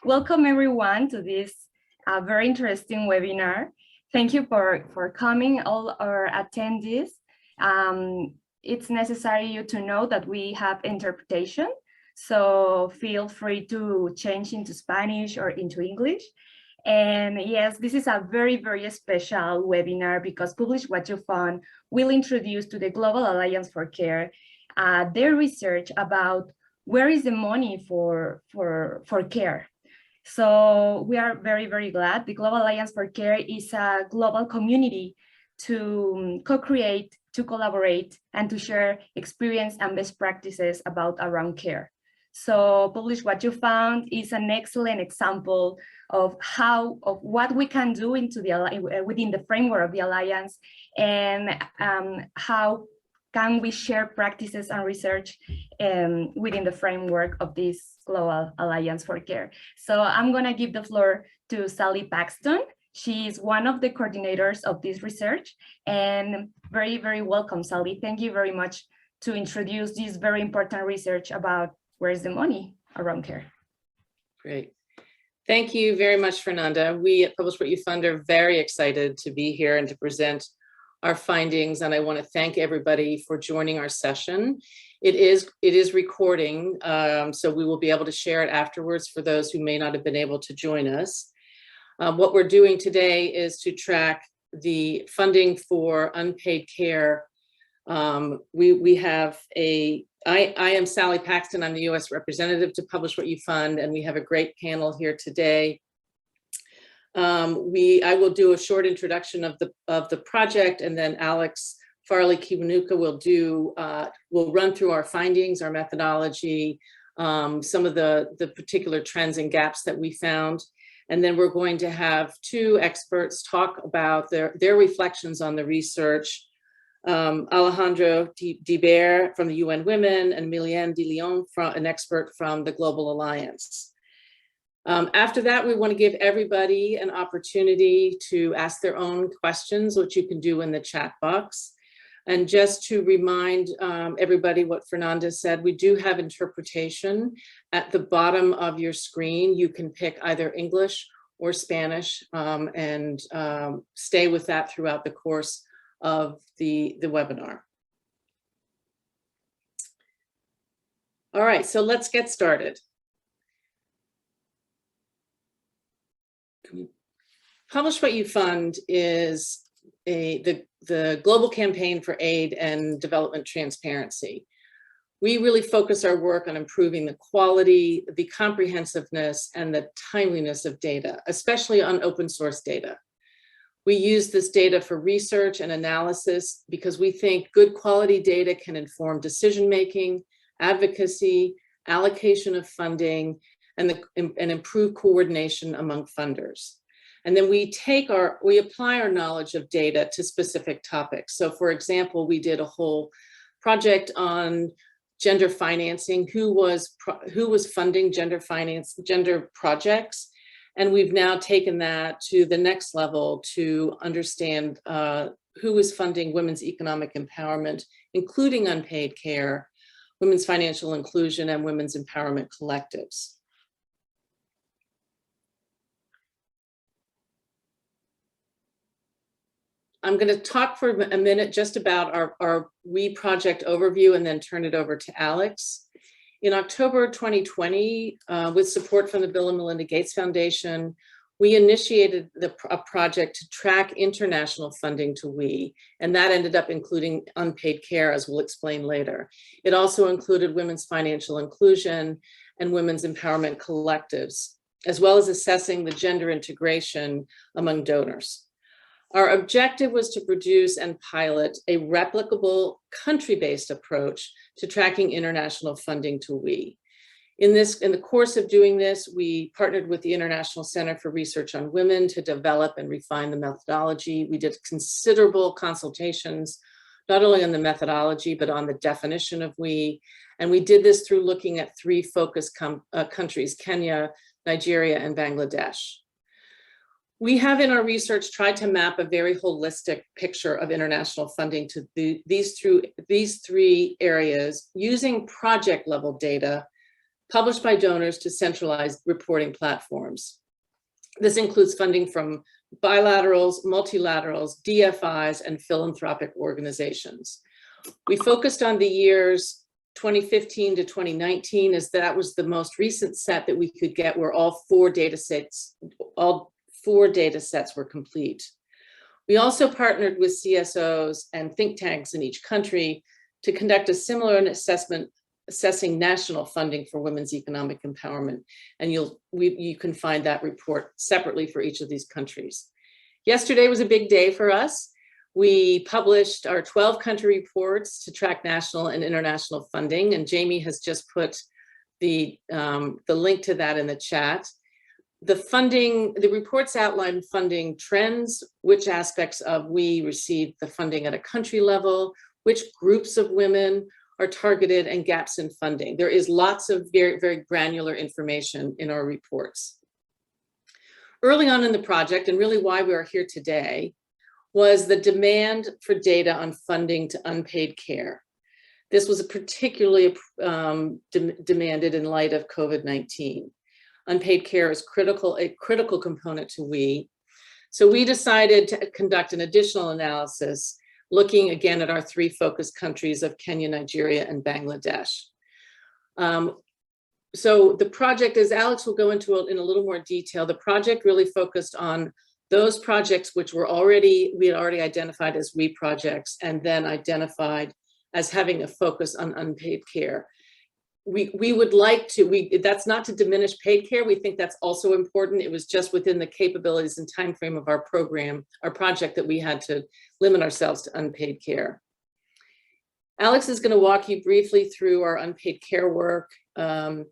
Welcome everyone to this very interesting webinar. Thank you for coming, all our attendees. It's necessary you to know that we have interpretation, so feel free to change into Spanish or into English. And yes, this is a very, very special webinar because Publish What You Found will introduce to the Global Alliance for Care their research about where is the money for care. So we are very, very glad. The Global Alliance for Care is a global community to co-create, to collaborate, and to share experience and best practices about around care. So Publish What You Found is an excellent example of what we can do within the framework of the Alliance, and how can we share practices and research within the framework of this Global Alliance for Care. So I'm gonna give the floor to Sally Paxton. She is one of the coordinators of this research, and very, very welcome, Sally. Thank you very much to introduce this very important research about where's the money around care. Great. Thank you very much, Fernanda. We at Publish What You Found are very excited to be here and to present our findings, and I want to thank everybody for joining our session. It is recording, so we will be able to share it afterwards for those who may not have been able to join us. What we're doing today is to track the funding for unpaid care. I am Sally Paxton. I'm the U.S. representative to Publish What You Fund, and we have a great panel here today. I will do a short introduction of the project, and then Alex Farley-Kiwanuka will run through our findings, our methodology, some of the particular trends and gaps that we found. And then we're going to have two experts talk about their reflections on the research. Alejandro Diber from the UN Women and Milienne de Leon, an expert from the Global Alliance. After that, we want to give everybody an opportunity to ask their own questions, which you can do in the chat box. And just to remind everybody what Fernanda said, we do have interpretation at the bottom of your screen. You can pick either English or Spanish and stay with that throughout the course of the webinar. All right, so let's get started. Publish What You Fund is the global campaign for aid and development transparency. We really focus our work on improving the quality, the comprehensiveness, and the timeliness of data, especially on open source data. We use this data for research and analysis because we think good quality data can inform decision-making, advocacy, allocation of funding, and improve coordination among funders. And then we apply our knowledge of data to specific topics. So for example, we did a whole project on gender financing, who was funding gender projects. And we've now taken that to the next level to understand who is funding women's economic empowerment, including unpaid care, women's financial inclusion, and women's empowerment collectives. I'm going to talk for a minute just about our WE project overview and then turn it over to Alex. In October 2020, with support from the Bill and Melinda Gates Foundation, we initiated a project to track international funding to WE, and that ended up including unpaid care, as we'll explain later. It also included women's financial inclusion and women's empowerment collectives, as well as assessing the gender integration among donors. Our objective was to produce and pilot a replicable country-based approach to tracking international funding to WE. In the course of doing this, we partnered with the International Center for Research on Women to develop and refine the methodology. We did considerable consultations, not only on the methodology, but on the definition of WE. And we did this through looking at three focus countries, Kenya, Nigeria, and Bangladesh. We have in our research tried to map a very holistic picture of international funding to these three areas using project level data published by donors to centralized reporting platforms. This includes funding from bilaterals, multilaterals, DFIs, and philanthropic organizations. We focused on the years 2015 to 2019 as that was the most recent set that we could get where all four data sets were complete. We also partnered with CSOs and think tanks in each country to conduct a similar assessment assessing national funding for women's economic empowerment. And you can find that report separately for each of these countries. Yesterday was a big day for us. We published our 12 country reports to track national and international funding, and Jamie has just put the link to that in the chat. The reports outline funding trends, which aspects of we received the funding at a country level, which groups of women are targeted, and gaps in funding. There is lots of very, very granular information in our reports. Early on in the project, and really why we are here today, was the demand for data on funding to unpaid care. This was particularly demanded in light of COVID-19. Unpaid care is a critical component to WE. So we decided to conduct an additional analysis looking again at our three focus countries of Kenya, Nigeria, and Bangladesh. So the project, as Alex will go into in a little more detail, the project really focused on those projects which we had already identified as WE projects and then identified as having a focus on unpaid care. We would like to, that's not to diminish paid care. We think that's also important. It was just within the capabilities and time frame of our program, our project, that we had to limit ourselves to unpaid care. Alex is going to walk you briefly through our unpaid care work. Then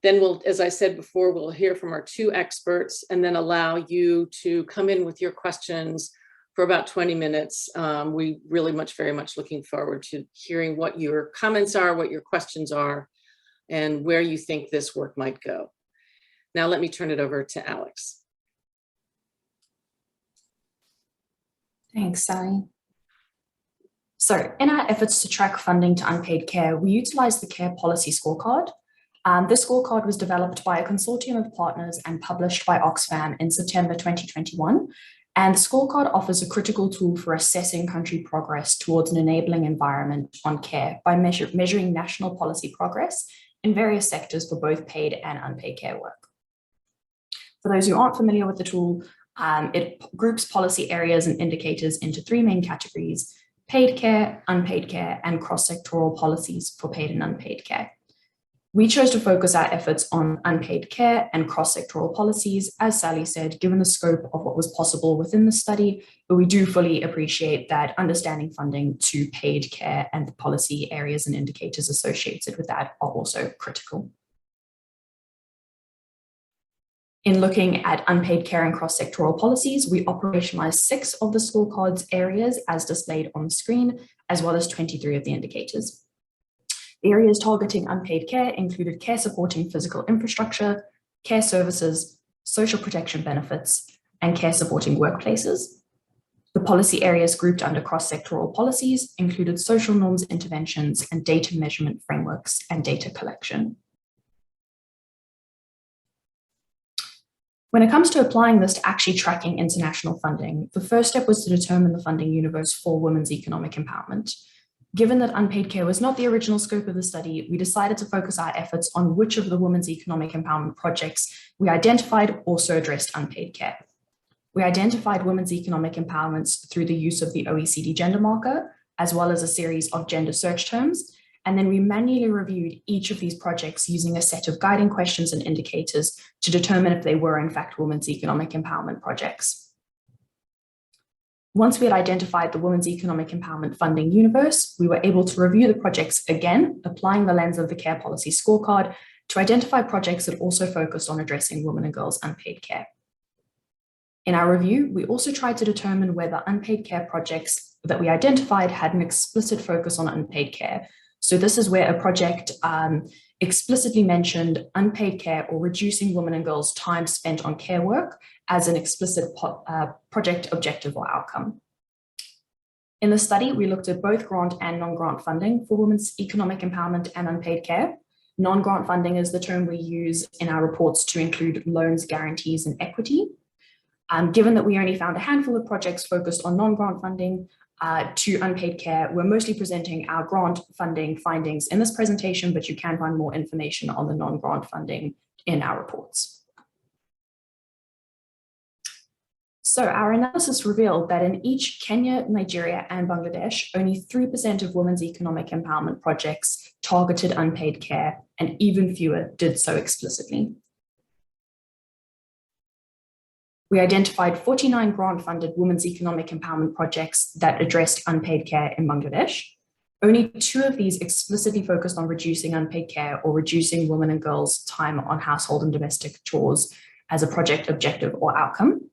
we'll, as I said before, we'll hear from our two experts and then allow you to come in with your questions for about 20 minutes. We really very much looking forward to hearing what your comments are, what your questions are, and where you think this work might go. Now let me turn it over to Alex. Thanks, Sally. So in our efforts to track funding to unpaid care, we utilized the Care Policy Scorecard. This scorecard was developed by a consortium of partners and published by Oxfam in September 2021. And the scorecard offers a critical tool for assessing country progress towards an enabling environment on care by measuring national policy progress in various sectors for both paid and unpaid care work. For those who aren't familiar with the tool, it groups policy areas and indicators into three main categories: paid care, unpaid care, and cross-sectoral policies for paid and unpaid care. We chose to focus our efforts on unpaid care and cross-sectoral policies, as Sally said, given the scope of what was possible within the study, but we do fully appreciate that understanding funding to paid care and the policy areas and indicators associated with that are also critical. In looking at unpaid care and cross-sectoral policies, we operationalized 6 of the scorecard's areas as displayed on the screen, as well as 23 of the indicators. The areas targeting unpaid care included care supporting physical infrastructure, care services, social protection benefits, and care supporting workplaces. The policy areas grouped under cross-sectoral policies included social norms interventions and data measurement frameworks and data collection. When it comes to applying this to actually tracking international funding, the first step was to determine the funding universe for women's economic empowerment. Given that unpaid care was not the original scope of the study, we decided to focus our efforts on which of the women's economic empowerment projects we identified also addressed unpaid care. We identified women's economic empowerments through the use of the OECD gender marker, as well as a series of gender search terms, and then we manually reviewed each of these projects using a set of guiding questions and indicators to determine if they were in fact women's economic empowerment projects. Once we had identified the women's economic empowerment funding universe, we were able to review the projects again, applying the lens of the Care Policy Scorecard to identify projects that also focused on addressing women and girls' unpaid care. In our review, we also tried to determine whether unpaid care projects that we identified had an explicit focus on unpaid care. So this is where a project explicitly mentioned unpaid care or reducing women and girls' time spent on care work as an explicit project objective or outcome. In the study, we looked at both grant and non-grant funding for women's economic empowerment and unpaid care. Non-grant funding is the term we use in our reports to include loans, guarantees, and equity. Given that we only found a handful of projects focused on non-grant funding to unpaid care, we're mostly presenting our grant funding findings in this presentation, but you can find more information on the non-grant funding in our reports. So our analysis revealed that in each Kenya, Nigeria, and Bangladesh, only 3% of women's economic empowerment projects targeted unpaid care, and even fewer did so explicitly. We identified 49 grant-funded women's economic empowerment projects that addressed unpaid care in Bangladesh. Only 2 of these explicitly focused on reducing unpaid care or reducing women and girls' time on household and domestic chores as a project objective or outcome.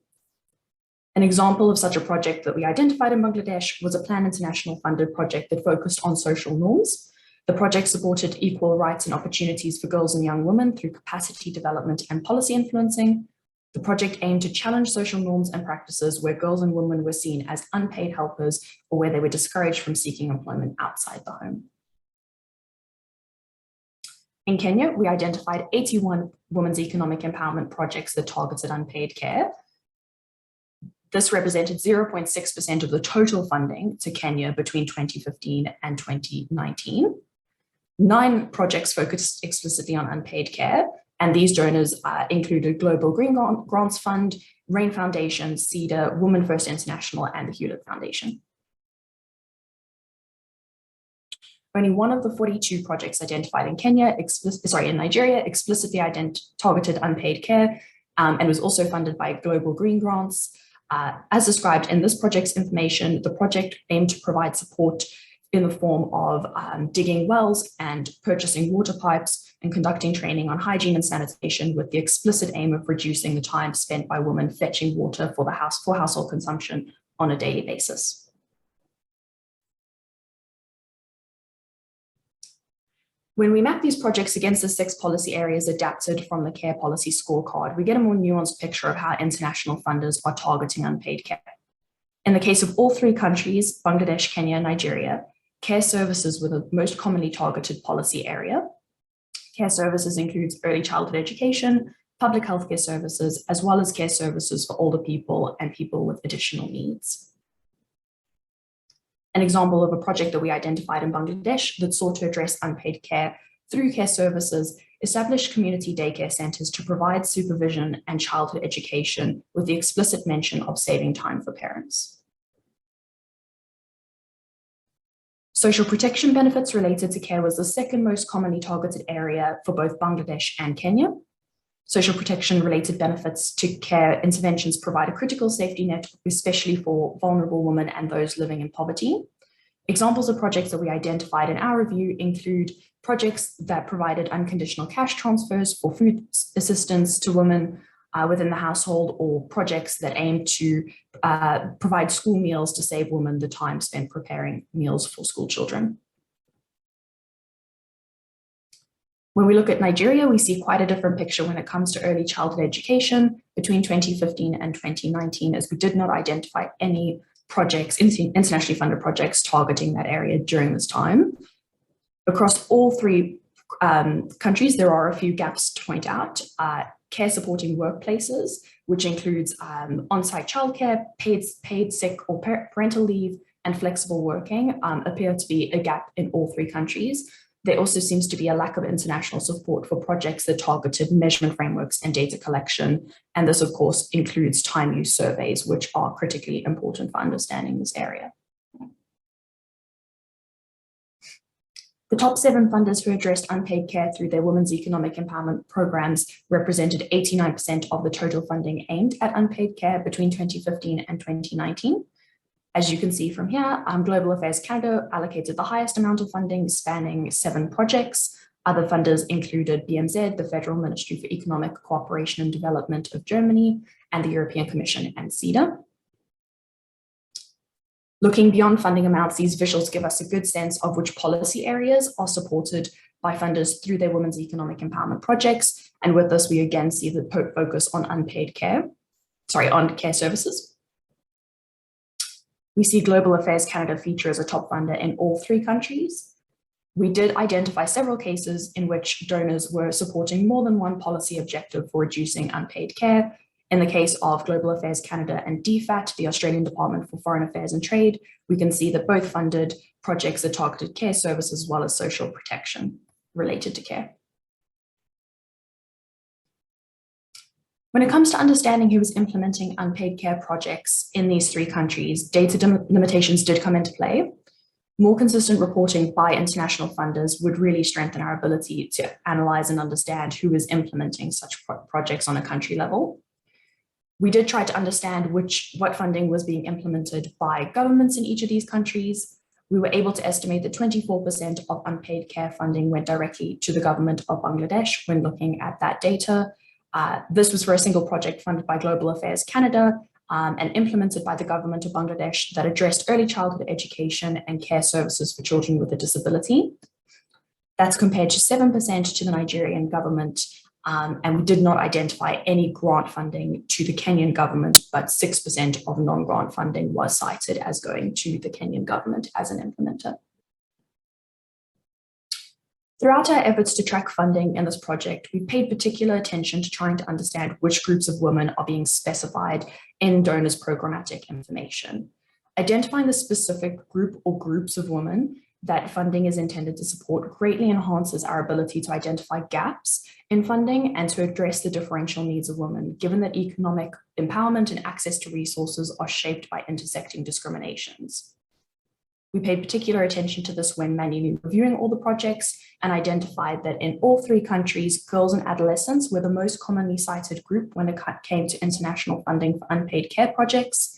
An example of such a project that we identified in Bangladesh was a Plan International funded project that focused on social norms. The project supported equal rights and opportunities for girls and young women through capacity development and policy influencing. The project aimed to challenge social norms and practices where girls and women were seen as unpaid helpers or where they were discouraged from seeking employment outside the home. In Kenya, we identified 81 women's economic empowerment projects that targeted unpaid care. This represented 0.6% of the total funding to Kenya between 2015 and 2019. 9 projects focused explicitly on unpaid care, and these donors included Global Green Grants Fund, RAIN Foundation, CEDA, Women First International, and the Hewlett Foundation. Only one of the 42 projects identified in in Nigeria explicitly targeted unpaid care and was also funded by Global Green Grants. As described in this project's information, the project aimed to provide support in the form of digging wells and purchasing water pipes and conducting training on hygiene and sanitation with the explicit aim of reducing the time spent by women fetching water for household consumption on a daily basis. When we map these projects against the 6 policy areas adapted from the Care Policy Scorecard, we get a more nuanced picture of how international funders are targeting unpaid care. In the case of all 3 countries, Bangladesh, Kenya, and Nigeria, care services were the most commonly targeted policy area. Care services includes early childhood education, public healthcare services, as well as care services for older people and people with additional needs. An example of a project that we identified in Bangladesh that sought to address unpaid care through care services established community daycare centers to provide supervision and childhood education with the explicit mention of saving time for parents. Social protection benefits related to care was the 2nd most commonly targeted area for both Bangladesh and Kenya. Social protection related benefits to care interventions provide a critical safety net, especially for vulnerable women and those living in poverty. Examples of projects that we identified in our review include projects that provided unconditional cash transfers for food assistance to women within the household, or projects that aim to provide school meals to save women the time spent preparing meals for school children. When we look at Nigeria, we see quite a different picture when it comes to early childhood education between 2015 and 2019, as we did not identify any projects, internationally funded projects targeting that area during this time. Across all 3 countries, there are a few gaps to point out. Care supporting workplaces, which includes on-site childcare, paid sick or parental leave, and flexible working, appear to be a gap in all 3 countries. There also seems to be a lack of international support for projects that targeted measurement frameworks and data collection. And this, of course, includes time use surveys, which are critically important for understanding this area. The top 7 funders who addressed unpaid care through their women's economic empowerment programs represented 89% of the total funding aimed at unpaid care between 2015 and 2019. As you can see from here, Global Affairs Canada allocated the highest amount of funding, spanning 7 projects. Other funders included BMZ, the Federal Ministry for Economic Cooperation and Development of Germany, and the European Commission and CEDA. Looking beyond funding amounts, these visuals give us a good sense of which policy areas are supported by funders through their women's economic empowerment projects. And with this, we again see the focus on on care services. We see Global Affairs Canada feature as a top funder in all 3 countries. We did identify several cases in which donors were supporting more than one policy objective for reducing unpaid care. In the case of Global Affairs Canada and DFAT, the Australian Department for Foreign Affairs and Trade, we can see that both funded projects that targeted care services as well as social protection related to care. When it comes to understanding who was implementing unpaid care projects in these three countries, data limitations did come into play. More consistent reporting by international funders would really strengthen our ability to analyze and understand who is implementing such projects on a country level. We did try to understand what funding was being implemented by governments in each of these countries. We were able to estimate that 24% of unpaid care funding went directly to the government of Bangladesh when looking at that data. This was for a single project funded by Global Affairs Canada and implemented by the government of Bangladesh that addressed early childhood education and care services for children with a disability. That's compared to 7% to the Nigerian government, and we did not identify any grant funding to the Kenyan government, but 6% of non-grant funding was cited as going to the Kenyan government as an implementer. Throughout our efforts to track funding in this project, we paid particular attention to trying to understand which groups of women are being specified in donors' programmatic information. Identifying the specific group or groups of women that funding is intended to support greatly enhances our ability to identify gaps in funding and to address the differential needs of women, given that economic empowerment and access to resources are shaped by intersecting discriminations. We paid particular attention to this when manually reviewing all the projects and identified that in all three countries, girls and adolescents were the most commonly cited group when it came to international funding for unpaid care projects.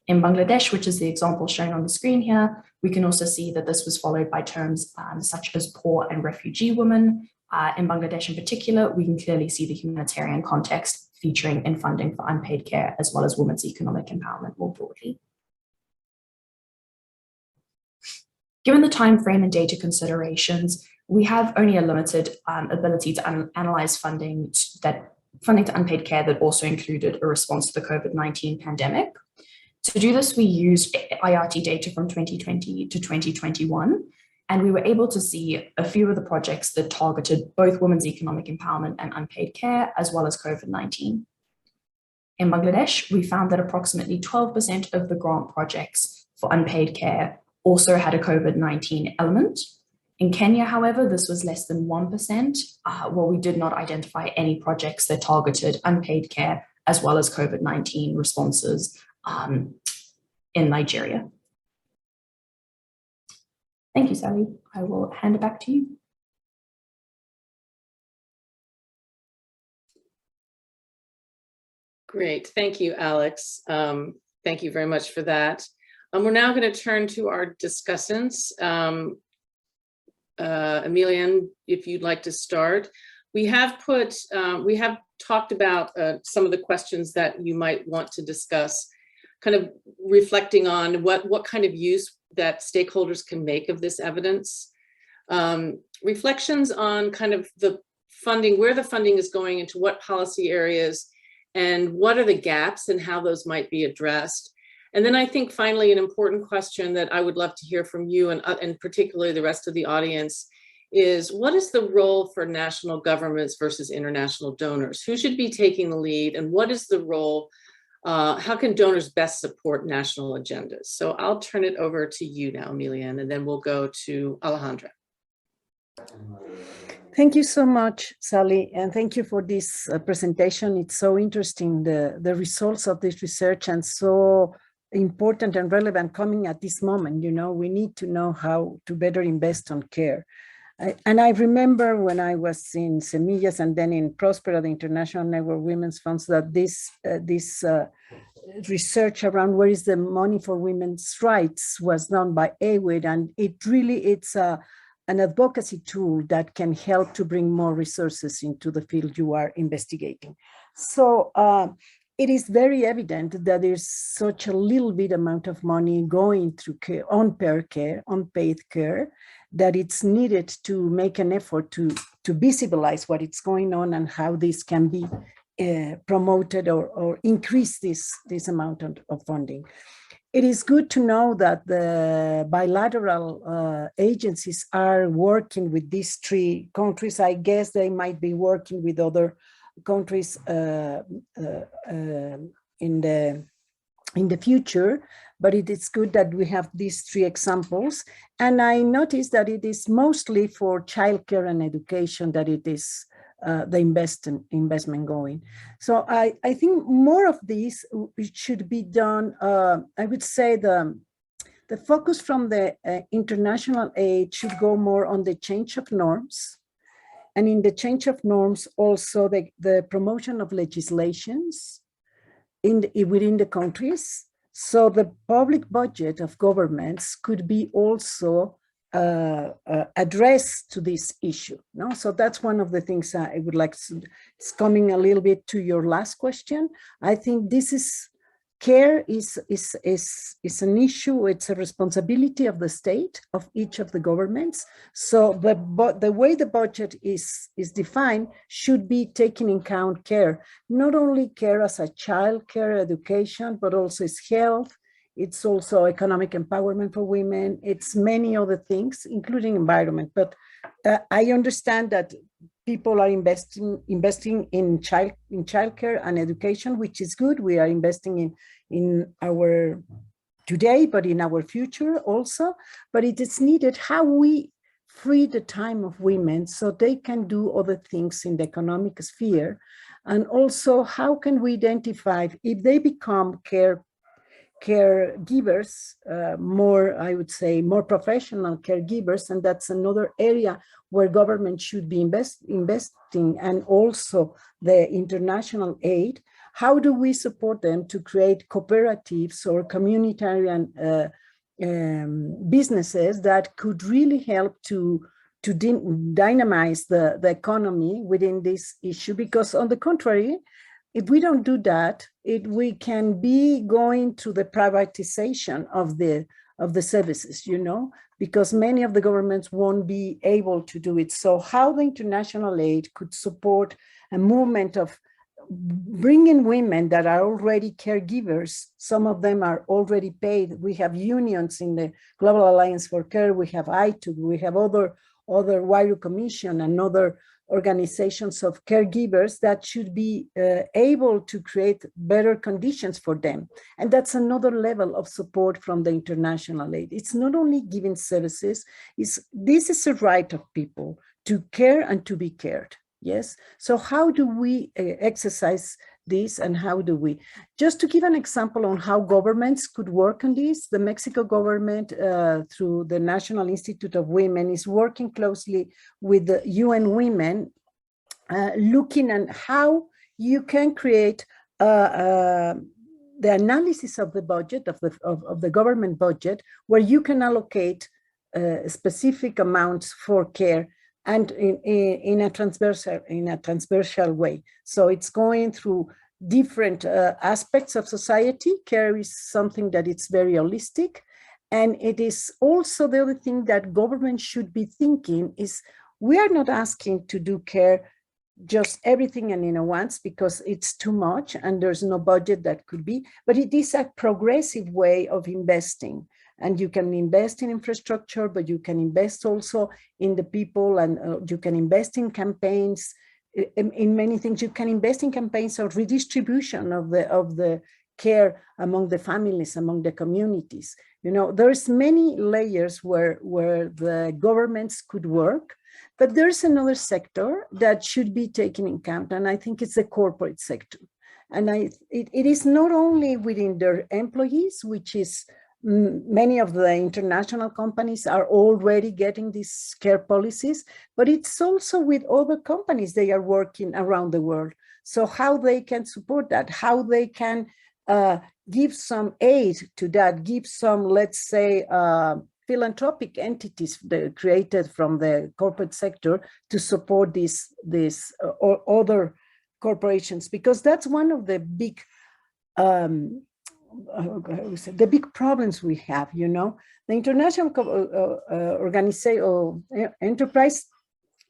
In Bangladesh, which is the example shown on the screen here, we can also see that this was followed by terms such as poor and refugee women. In Bangladesh in particular, we can clearly see the humanitarian context featuring in funding for unpaid care, as well as women's economic empowerment more broadly. Given the time frame and data considerations, we have only a limited ability to analyze funding to unpaid care that also included a response to the COVID-19 pandemic. To do this, we used IRT data from 2020 to 2021, and we were able to see a few of the projects that targeted both women's economic empowerment and unpaid care, as well as COVID-19. In Bangladesh, we found that approximately 12% of the grant projects for unpaid care also had a COVID-19 element. In Kenya, however, this was less than 1%, while we did not identify any projects that targeted unpaid care as well as COVID-19 responses in Nigeria. Thank you, Sally. I will hand it back to you. Great, thank you, Alex. Thank you very much for that. We're now going to turn to our discussants. Emilian, if you'd like to start. We have talked about some of the questions that you might want to discuss, kind of reflecting on what kind of use that stakeholders can make of this evidence. Reflections on kind of the funding, where the funding is going into what policy areas, and what are the gaps and how those might be addressed. And then I think finally an important question that I would love to hear from you and particularly the rest of the audience is, what is the role for national governments versus international donors? Who should be taking the lead, and what is the role, how can donors best support national agendas? So I'll turn it over to you now, Emilian, and then we'll go to Alejandra. Thank you so much, Sally, and thank you for this presentation. It's so interesting, the results of this research, and so important and relevant coming at this moment. You know, we need to know how to better invest on care. And I remember when I was in Semillas and then in Prospera, the International Network Women's Funds, that this research around where is the money for women's rights was done by AWID, and it's an advocacy tool that can help to bring more resources into the field you are investigating. So it is very evident that there's such a little bit amount of money going through care, unpaid care, that it's needed to make an effort to visualize what is going on and how this can be promoted or increase this amount of funding. it is good to know that the bilateral agencies are working with these three countries. I guess they might be working with other countries in the future, but it is good that we have these three examples. And I noticed that it is mostly for childcare and education that it is the investment going. So I think more of these should be done. I would say the focus from the international aid should go more on the change of norms. And in the change of norms, also the promotion of legislations within the countries. So the public budget of governments could be also addressed to this issue. No? So that's one of the things I would like to, it's coming a little bit to your last question. I think this is, care is an issue, it's a responsibility of the state, of each of the governments. So the way the budget is defined should be taking in account care, not only care as a child care, education, but also its health. It's also economic empowerment for women. It's many other things, including environment. But I understand that people are investing in childcare and education, which is good. We are investing in our today, but in our future also. But it is needed how we free the time of women so they can do other things in the economic sphere. And also, how can we identify if they become caregivers, more, I would say, more professional caregivers, and that's another area where government should be investing, and also the international aid. How do we support them to create cooperatives or communitarian businesses that could really help to dynamize the economy within this issue? Because on the contrary, if we don't do that, we can be going to the privatization of the services, you know, because many of the governments won't be able to do it. So how the international aid could support a movement of bringing women that are already caregivers, some of them are already paid. We have unions in the Global Alliance for Care, we have ICRW, we have other WIRU Commission and other organizations of caregivers that should be able to create better conditions for them. And that's another level of support from the international aid. It's not only giving services, this is a right of people to care and to be cared. Yes. So how do we exercise this, and how do we? Just to give an example on how governments could work on this, the Mexico government through the National Institute of Women is working closely with the UN Women, looking at how you can create the analysis of the budget, of the government budget, where you can allocate specific amounts for care, and in a transversal way. So it's going through different aspects of society. Care is something that it's very holistic. And it is also the other thing that government should be thinking is, we are not asking to do care just everything and in a once, because it's too much and there's no budget that could be, but it is a progressive way of investing. And you can invest in infrastructure, but you can invest also in the people, and you can invest in campaigns, in many things. You can invest in campaigns of redistribution of the care among the families, among the communities. You know, there's many layers where the governments could work, but there's another sector that should be taken in account, and I think it's the corporate sector. And it is not only within their employees, which is many of the international companies are already getting these care policies, but it's also with other companies they are working around the world. So how they can support that, how they can give some aid to that, give some, let's say, philanthropic entities created from the corporate sector to support these or other corporations, because that's one of the big the big problems we have. You know, the international organization or enterprise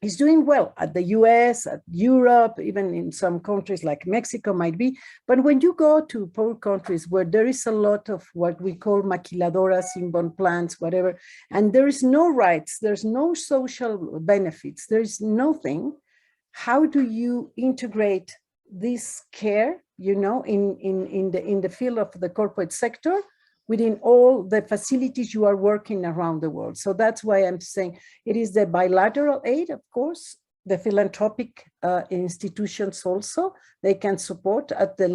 is doing well at the US, at Europe, even in some countries like Mexico might be. But when you go to poor countries where there is a lot of what we call maquiladoras, inbound plants, whatever, and there is no rights, there's no social benefits, there's nothing, how do you integrate this care, you know, in the field of the corporate sector within all the facilities you are working around the world? So that's why I'm saying it is the bilateral aid, of course, the philanthropic institutions also, they can support at the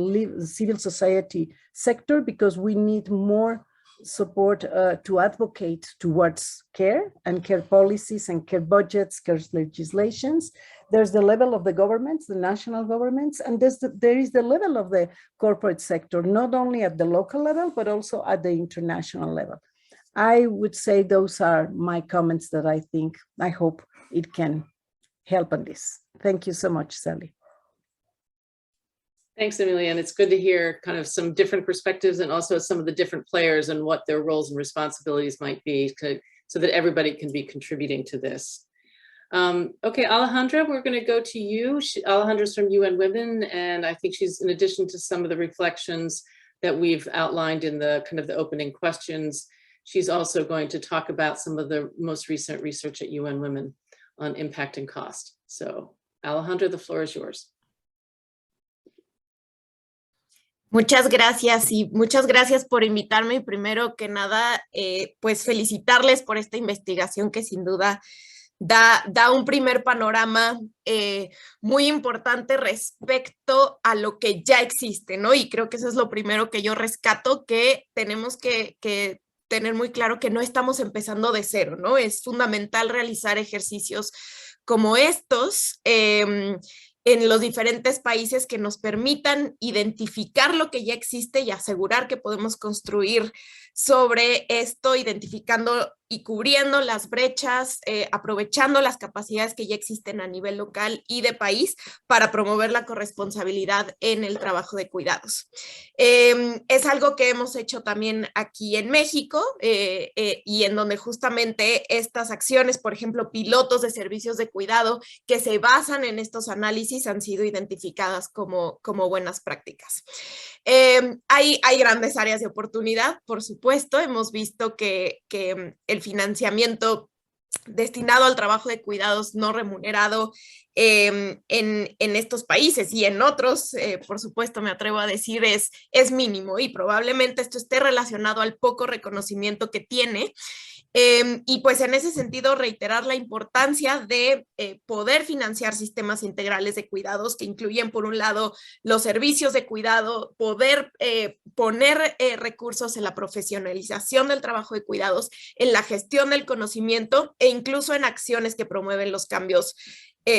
civil society sector, because we need more support to advocate towards care and care policies and care budgets, care legislations. There's the level of the governments, the national governments, and there is the level of the corporate sector, not only at the local level, but also at the international level. I would say those are my comments that I hope it can help on this. Thank you so much, Sally. Thanks, Emilia. And it's good to hear kind of some different perspectives and also some of the different players and what their roles and responsibilities might be so that everybody can be contributing to this. Okay, Alejandra, we're going to go to you. Alejandra's from UN Women, and I think she's, in addition to some of the reflections that we've outlined in the kind of the opening questions, she's also going to talk about some of the most recent research at UN Women on impact and cost. So, Alejandra, the floor is yours. Muchas gracias y muchas gracias por invitarme. Y primero que nada, pues felicitarles por esta investigación que sin duda da un primer panorama muy importante respecto a lo que ya existe, ¿no? Y creo que eso es lo primero que yo rescato, que tenemos que tener muy claro que no estamos empezando de cero, ¿no? Es fundamental realizar ejercicios como estos en los diferentes países que nos permitan identificar lo que ya existe y asegurar que podemos construir sobre esto, identificando y cubriendo las brechas, aprovechando las capacidades que ya existen a nivel local y de país para promover la corresponsabilidad en el trabajo de cuidados. Es algo que hemos hecho también aquí en México y en donde justamente estas acciones, por ejemplo, pilotos de servicios de cuidado que se basan en estos análisis han sido identificadas como buenas prácticas. Hay grandes áreas de oportunidad, por supuesto. Hemos visto que el financiamiento destinado al trabajo de cuidados no remunerado en estos países y en otros, por supuesto, me atrevo a decir, es mínimo, y probablemente esto esté relacionado al poco reconocimiento que tiene. Y pues en ese sentido reiterar la importancia de poder financiar sistemas integrales de cuidados que incluyen, por un lado, los servicios de cuidado, poder poner recursos en la profesionalización del trabajo de cuidados, en la gestión del conocimiento e incluso en acciones que promueven los cambios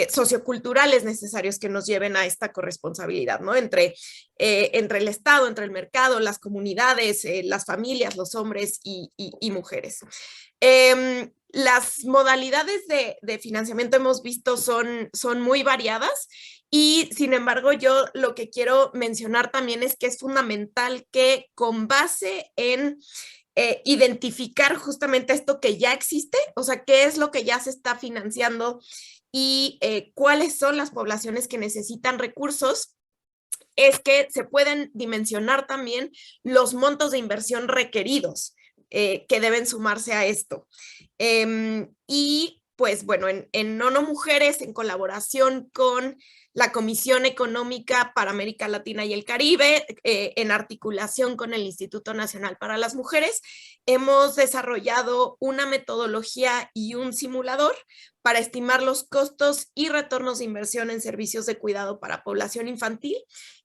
socioculturales necesarios que nos lleven a esta corresponsabilidad, ¿no? Entre el Estado, entre el mercado, las comunidades, las familias, los hombres y mujeres. Las modalidades de financiamiento hemos visto son muy variadas y, sin embargo, yo lo que quiero mencionar también es que es fundamental que, con base en identificar justamente esto que ya existe, o sea, qué es lo que ya se está financiando y cuáles son las poblaciones que necesitan recursos, es que se pueden dimensionar también los montos de inversión requeridos que deben sumarse a esto. Y pues bueno, en ONU Mujeres, en colaboración con la Comisión Económica para América Latina y el Caribe, en articulación con el Instituto Nacional para las Mujeres, hemos desarrollado una metodología y un simulador para estimar los costos y retornos de inversión en servicios de cuidado para población infantil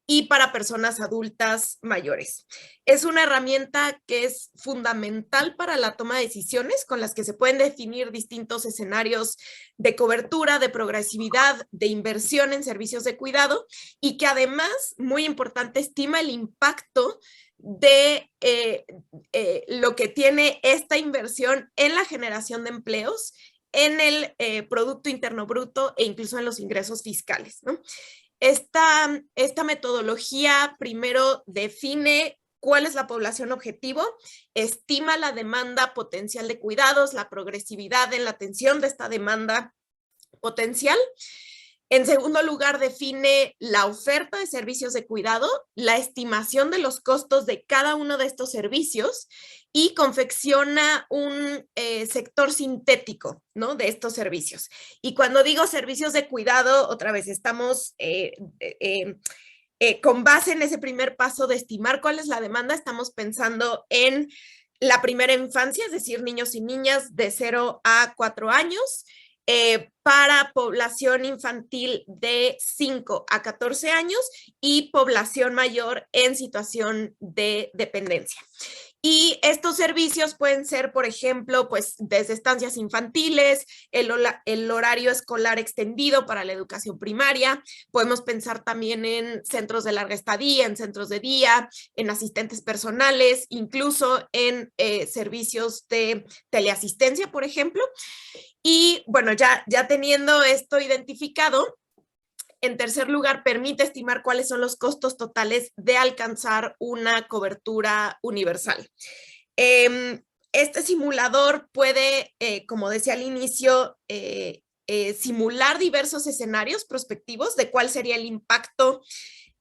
y para personas adultas mayores. Es una herramienta que es fundamental para la toma de decisiones, con las que se pueden definir distintos escenarios de cobertura, de progresividad, de inversión en servicios de cuidado, y que además, muy importante, estima el impacto de lo que tiene esta inversión en la generación de empleos, en el Producto Interno Bruto e incluso en los ingresos fiscales, ¿no? Esta metodología primero define cuál es la población objetivo, estima la demanda potencial de cuidados, la progresividad en la atención de esta demanda potencial. En segundo lugar, define la oferta de servicios de cuidado, la estimación de los costos de cada uno de estos servicios y confecciona un sector sintético, ¿no?, de estos servicios. Y cuando digo servicios de cuidado, otra vez estamos con base en ese primer paso de estimar cuál es la demanda, estamos pensando en la primera infancia, es decir, niños y niñas de 0 a 4 años, para población infantil de 5 a 14 años y población mayor en situación de dependencia. Y estos servicios pueden ser, por ejemplo, pues desde estancias infantiles, el horario escolar extendido para la educación primaria. Podemos pensar también en centros de larga estadía, en centros de día, en asistentes personales, incluso en servicios de teleasistencia, por ejemplo. Y bueno, ya teniendo esto identificado, en tercer lugar, permite estimar cuáles son los costos totales de alcanzar una cobertura universal. Este simulador puede, como decía al inicio, simular diversos escenarios prospectivos de cuál sería el impacto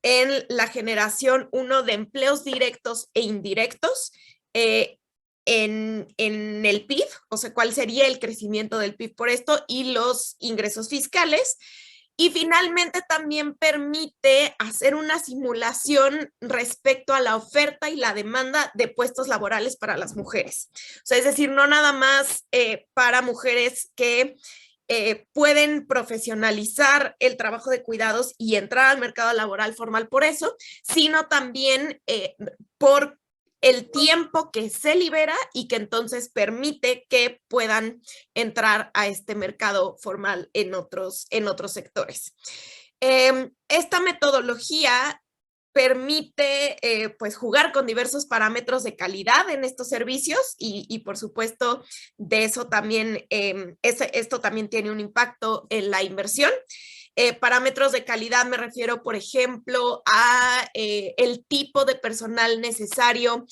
en la generación, de empleos directos e indirectos, en el PIB, o sea, cuál sería el crecimiento del PIB por esto y los ingresos fiscales. Y finalmente también permite hacer una simulación respecto a la oferta y la demanda de puestos laborales para las mujeres. O sea, es decir, no nada más para mujeres que pueden profesionalizar el trabajo de cuidados y entrar al mercado laboral formal por eso, sino también por el tiempo que se libera y que entonces permite que puedan entrar a este mercado formal en otros sectores. Esta metodología permite pues jugar con diversos parámetros de calidad en estos servicios y por supuesto de eso también, esto también tiene un impacto en la inversión. Parámetros de calidad me refiero, por ejemplo, a el tipo de personal necesario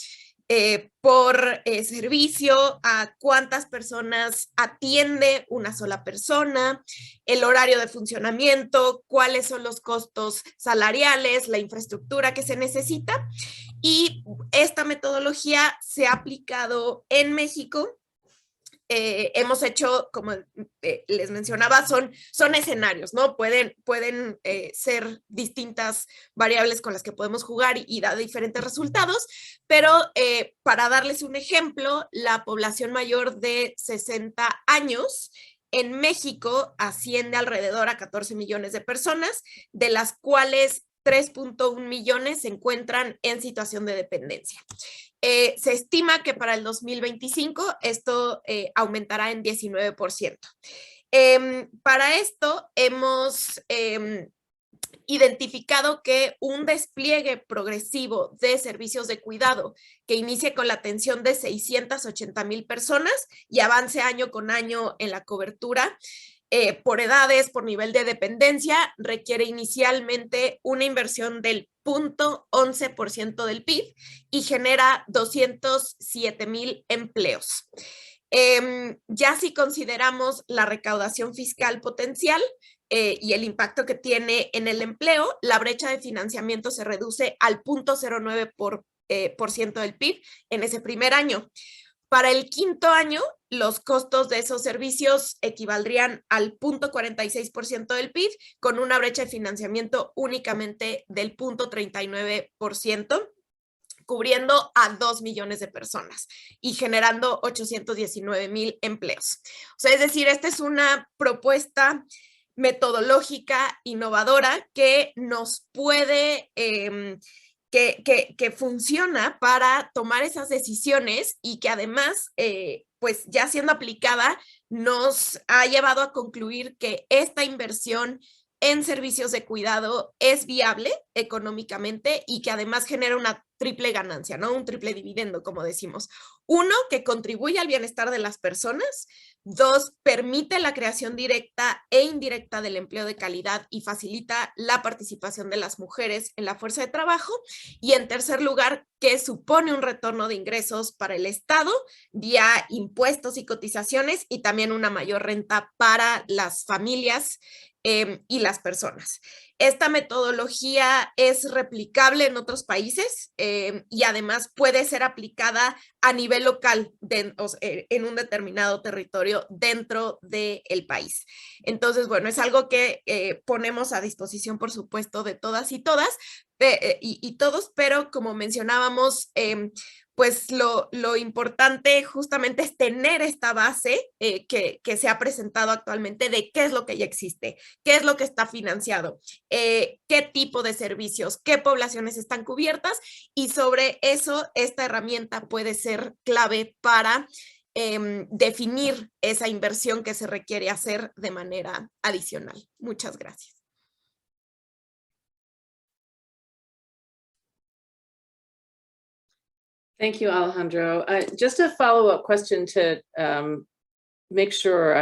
por servicio, a cuántas personas atiende una sola persona, el horario de funcionamiento, cuáles son los costos salariales, la infraestructura que se necesita. Y esta metodología se ha aplicado en México. Hemos hecho, como les mencionaba, son escenarios, ¿no? Pueden ser distintas variables con las que podemos jugar y dar diferentes resultados, pero para darles un ejemplo, la población mayor de 60 años en México asciende alrededor a 14 millones de personas, de las cuales 3.1 millones se encuentran en situación de dependencia. Se estima que para el 2025 esto aumentará en 19%. Para esto hemos identificado que un despliegue progresivo de servicios de cuidado que inicie con la atención de 680,000 personas y avance año con año en la cobertura, por edades, por nivel de dependencia, requiere inicialmente una inversión del 0.11% del PIB y genera 207,000 empleos. Ya si consideramos la recaudación fiscal potencial y el impacto que tiene en el empleo, la brecha de financiamiento se reduce al 0.09% del PIB en ese primer año. Para el quinto año, los costos de esos servicios equivaldrían al 0.46% del PIB, con una brecha de financiamiento únicamente del 0.39%, cubriendo a 2 millones de personas y generando 819,000 empleos. O sea, es decir, esta es una propuesta metodológica innovadora que nos puede... que funciona para tomar esas decisiones y que además, pues ya siendo aplicada, nos ha llevado a concluir que esta inversión en servicios de cuidado es viable económicamente y que además genera una triple ganancia, ¿no? Un triple dividendo, como decimos. Uno, que contribuye al bienestar de las personas. Dos, permite la creación directa e indirecta del empleo de calidad y facilita la participación de las mujeres en la fuerza de trabajo. Y en tercer lugar, que supone un retorno de ingresos para el Estado vía impuestos y cotizaciones y también una mayor renta para las familias y las personas. Esta metodología es replicable en otros países y además puede ser aplicada a nivel local en un determinado territorio dentro del país. Entonces, bueno, es algo que ponemos a disposición, por supuesto, de todas y todas y todos, pero como mencionábamos, pues lo importante justamente es tener esta base que se ha presentado actualmente de qué es lo que ya existe, qué es lo que está financiado, qué tipo de servicios, qué poblaciones están cubiertas y sobre eso esta herramienta puede ser clave para definir esa inversión que se requiere hacer de manera adicional. Muchas gracias. Thank you, Alejandro. Just a follow-up question to make sure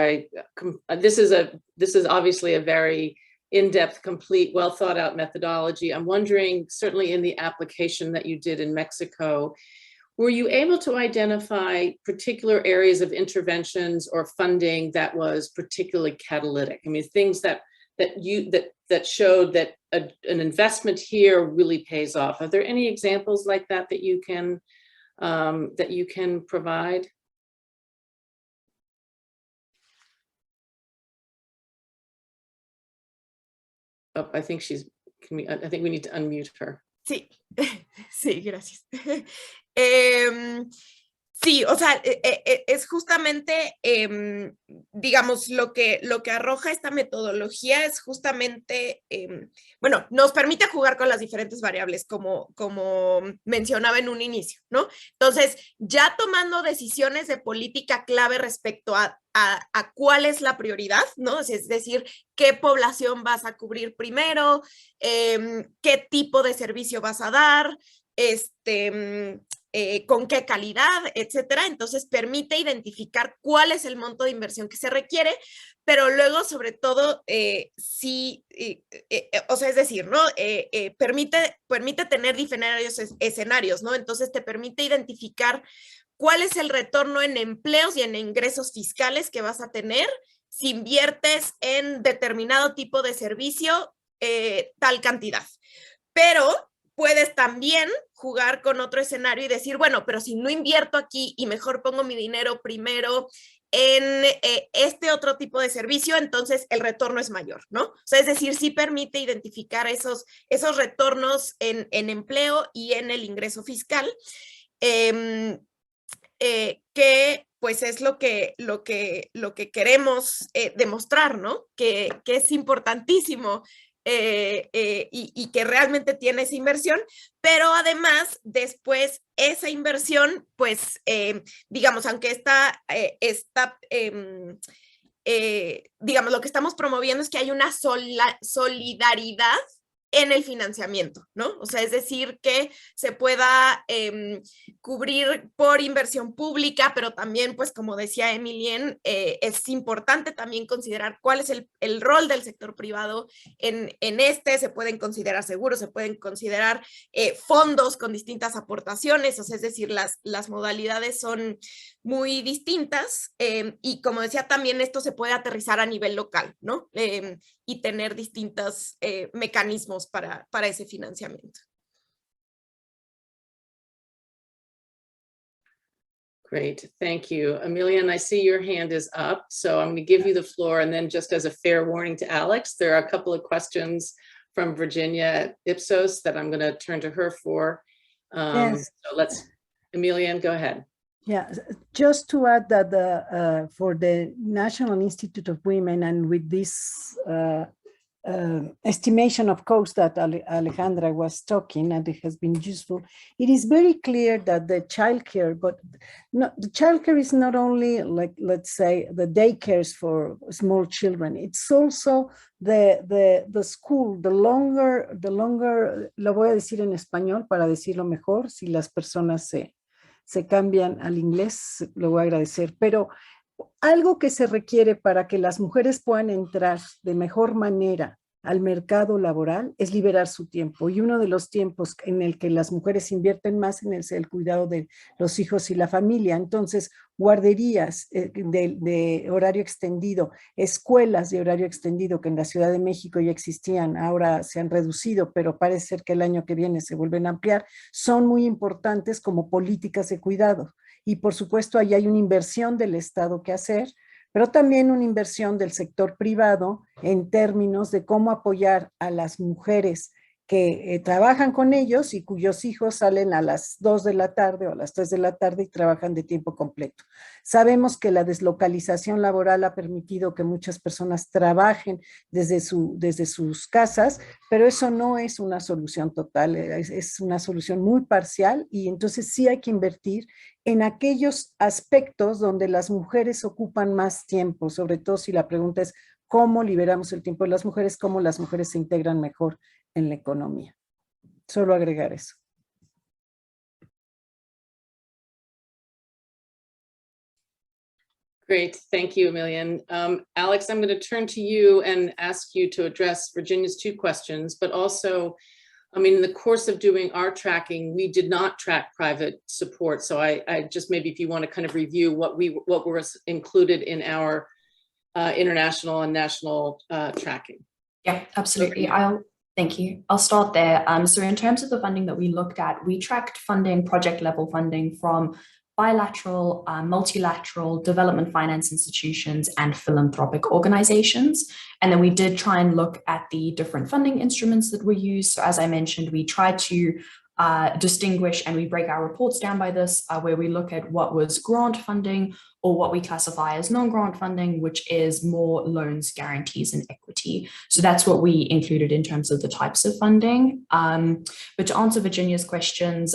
this is obviously a very in-depth, complete, well thought out methodology. I'm wondering, certainly in the application that you did in Mexico, were you able to identify particular areas of interventions or funding that was particularly catalytic? I mean, things that showed that an investment here really pays off. Are there any examples like that that you can provide? Oh, I think I think we need to unmute her. Sí, sí, gracias. Sí, o sea, es justamente, digamos, lo que arroja esta metodología es justamente, bueno, nos permite jugar con las diferentes variables, como mencionaba en un inicio, ¿no? Entonces, ya tomando decisiones de política clave respecto a cuál es la prioridad, ¿no? Es decir, qué población vas a cubrir primero, qué tipo de servicio vas a dar, con qué calidad, etcétera. Entonces permite identificar cuál es el monto de inversión que se requiere, pero luego sobre todo o sea, es decir, ¿no? Permite tener diferentes escenarios, ¿no? Entonces te permite identificar cuál es el retorno en empleos y en ingresos fiscales que vas a tener si inviertes en determinado tipo de servicio tal cantidad. Pero puedes también jugar con otro escenario y decir, bueno, pero si no invierto aquí y mejor pongo mi dinero primero en este otro tipo de servicio, entonces el retorno es mayor, ¿no? O sea, es decir, sí permite identificar esos retornos en empleo y en el ingreso fiscal, que pues es lo que queremos demostrar, ¿no? Que es importantísimo y que realmente tiene esa inversión, pero además después esa inversión, pues digamos, aunque digamos, lo que estamos promoviendo es que hay una solidaridad en el financiamiento, ¿no? O sea, es decir, que se pueda cubrir por inversión pública, pero también, pues, como decía Emilien, es importante también considerar cuál es el rol del sector privado en se pueden considerar seguros, se pueden considerar fondos con distintas aportaciones, o sea, es decir, las modalidades son muy distintas y como decía también esto se puede aterrizar a nivel local, ¿no? Y tener distintos mecanismos para ese financiamiento. Great, thank you. Emilian, I see your hand is up, so I'm going to give you the floor, and then just as a fair warning to Alex, there are a couple of questions from Virginia at Ipsos that I'm going to turn to her for. Yes. So Emilian, go ahead. Yeah, just to add that for the National Institute of Women and with this estimation of cost that Alejandra was talking, and it has been useful, it is very clear that the childcare, but the childcare is not only like, let's say, the daycares for small children, it's also the school, the longer, lo voy a decir en español para decirlo mejor, si las personas se cambian al inglés, lo voy a agradecer, pero algo que se requiere para que las mujeres puedan entrar de mejor manera al mercado laboral es liberar su tiempo. Y uno de los tiempos en el que las mujeres invierten más es el cuidado de los hijos y la familia. Entonces, guarderías de horario extendido, escuelas de horario extendido que en la Ciudad de México ya existían, ahora se han reducido, pero parece ser que el año que viene se vuelven a ampliar, son muy importantes como políticas de cuidado. Y por supuesto, ahí hay una inversión del Estado que hacer, pero también una inversión del sector privado en términos de cómo apoyar a las mujeres que trabajan con ellos y cuyos hijos salen a las 2 de la tarde o a las 3 de la tarde y trabajan de tiempo completo. Sabemos que la deslocalización laboral ha permitido que muchas personas trabajen desde sus casas, pero eso no es una solución total, es una solución muy parcial, y entonces sí hay que invertir en aquellos aspectos donde las mujeres ocupan más tiempo, sobre todo si la pregunta es cómo liberamos el tiempo de las mujeres, cómo las mujeres se integran mejor en la economía. Solo agregar eso. Great, thank you, Emilian. Alex, I'm going to turn to you and ask you to address Virginia's 2 questions, but also, I mean, in the course of doing our tracking, we did not track private support. So I just, maybe if you want to kind of review what was included in our international and national tracking. Yeah, absolutely. Thank you. I'll start there. So in terms of the funding that we looked at, we tracked funding, project level funding from bilateral, multilateral, development finance institutions, and philanthropic organizations. And then we did try and look at the different funding instruments that were used. So as I mentioned, we tried to distinguish, and we break our reports down by this, where we look at what was grant funding or what we classify as non-grant funding, which is more loans, guarantees, and equity. So that's what we included in terms of the types of funding. But to answer Virginia's questions,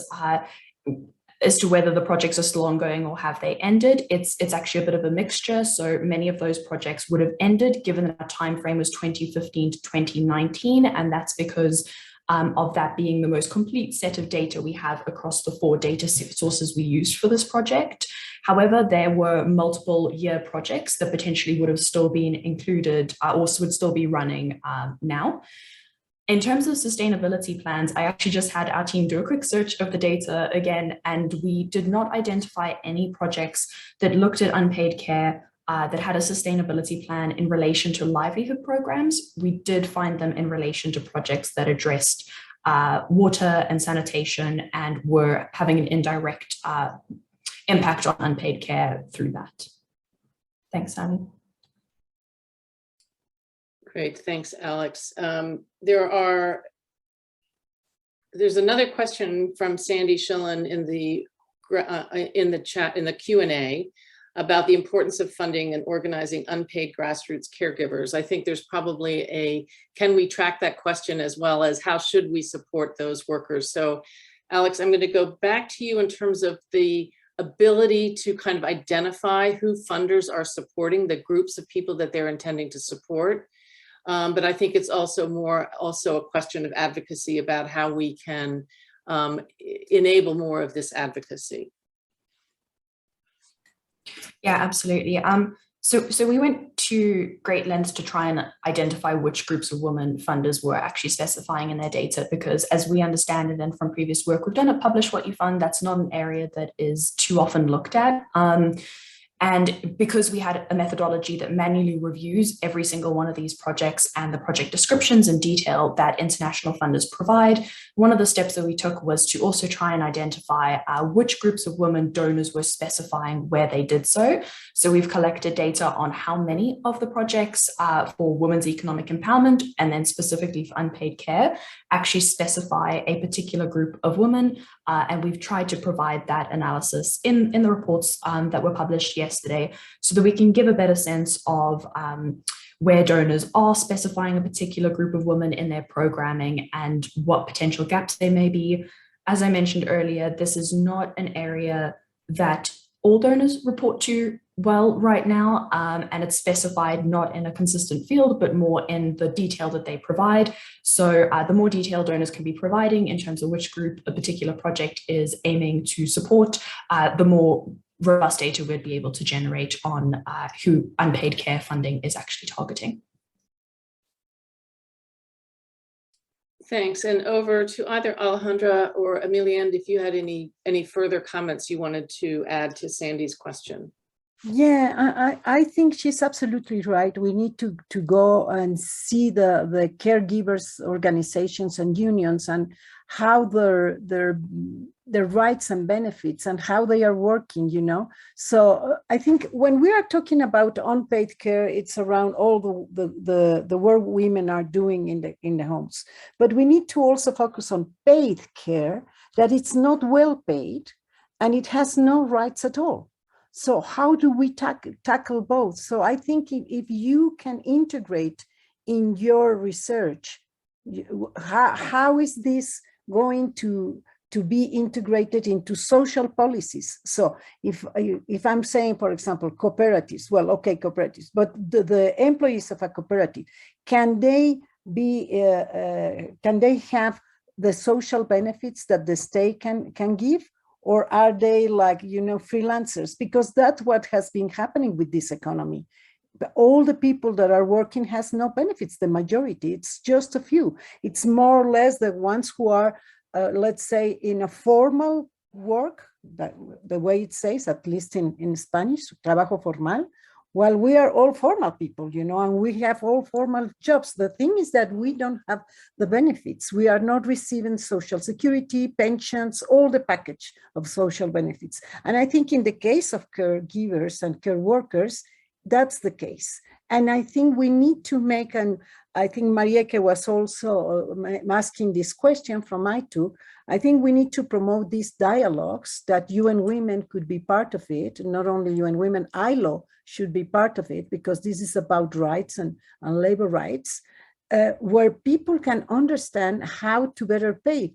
as to whether the projects are still ongoing or have they ended, it's actually a bit of a mixture. So many of those projects would have ended, given that our time frame was 2015 to 2019, and that's because of that being the most complete set of data we have across the 4 data sources we used for this project. However, there were multiple year projects that potentially would have still been included or would still be running now. In terms of sustainability plans, I actually just had our team do a quick search of the data again, and we did not identify any projects that looked at unpaid care that had a sustainability plan in relation to livelihood programs. We did find them in relation to projects that addressed water and sanitation and were having an indirect impact on unpaid care through that. Thanks, Sally. Great, thanks, Alex. There's another question from Sandy Schillen in the chat, in the Q&A, about the importance of funding and organizing unpaid grassroots caregivers. I think there's probably can we track that question, as well as how should we support those workers? So Alex, I'm going to go back to you in terms of the ability to kind of identify who funders are supporting, the groups of people that they're intending to support. But I think it's also a question of advocacy about how we can enable more of this advocacy. Yeah, absolutely. So we went to great lengths to try and identify which groups of women funders were actually specifying in their data, because as we understand it, and from previous work we've done at Publish What You Fund, that's not an area that is too often looked at. And because we had a methodology that manually reviews every single one of these projects and the project descriptions and detail that international funders provide, one of the steps that we took was to also try and identify which groups of women donors were specifying where they did so. So we've collected data on how many of the projects for women's economic empowerment, and then specifically for unpaid care, actually specify a particular group of women. And we've tried to provide that analysis in the reports that were published yesterday, so that we can give a better sense of where donors are specifying a particular group of women in their programming and what potential gaps there may be. As I mentioned earlier, this is not an area that all donors report to well right now, and it's specified not in a consistent field, but more in the detail that they provide. So the more detail donors can be providing in terms of which group a particular project is aiming to support, the more robust data we'd be able to generate on who unpaid care funding is actually targeting. Thanks. And over to either Alejandra or Emilienne, if you had any further comments you wanted to add to Sandy's question. Yeah, I think she's absolutely right. We need to go and see the caregivers organizations and unions and how their rights and benefits and how they are working, you know. So I think when we are talking about unpaid care, it's around all the work women are doing in the homes. But we need to also focus on paid care, that it's not well paid and it has no rights at all. So how do we tackle both? So I think if you can integrate in your research, how is this going to be integrated into social policies? So if I'm saying, for example, cooperatives, well, okay, cooperatives, but the employees of a cooperative, can they have the social benefits that the state can give? Or are they like, you know, freelancers? Because that's what has been happening with this economy. All the people that are working has no benefits, the majority, it's just a few. It's more or less the ones who are, let's say, in a formal work, the way it says, at least in Spanish, trabajo formal, while we are all formal people, you know, and we have all formal jobs. The thing is that we don't have the benefits. We are not receiving social security, pensions, all the package of social benefits. And I think in the case of caregivers and care workers, that's the case. And I think we need to make, and I think Marieke was also asking this question from I2, I think we need to promote these dialogues that UN Women could be part of it, not only UN Women, ILO should be part of it, because this is about rights and labor rights, where people can understand how to better pay.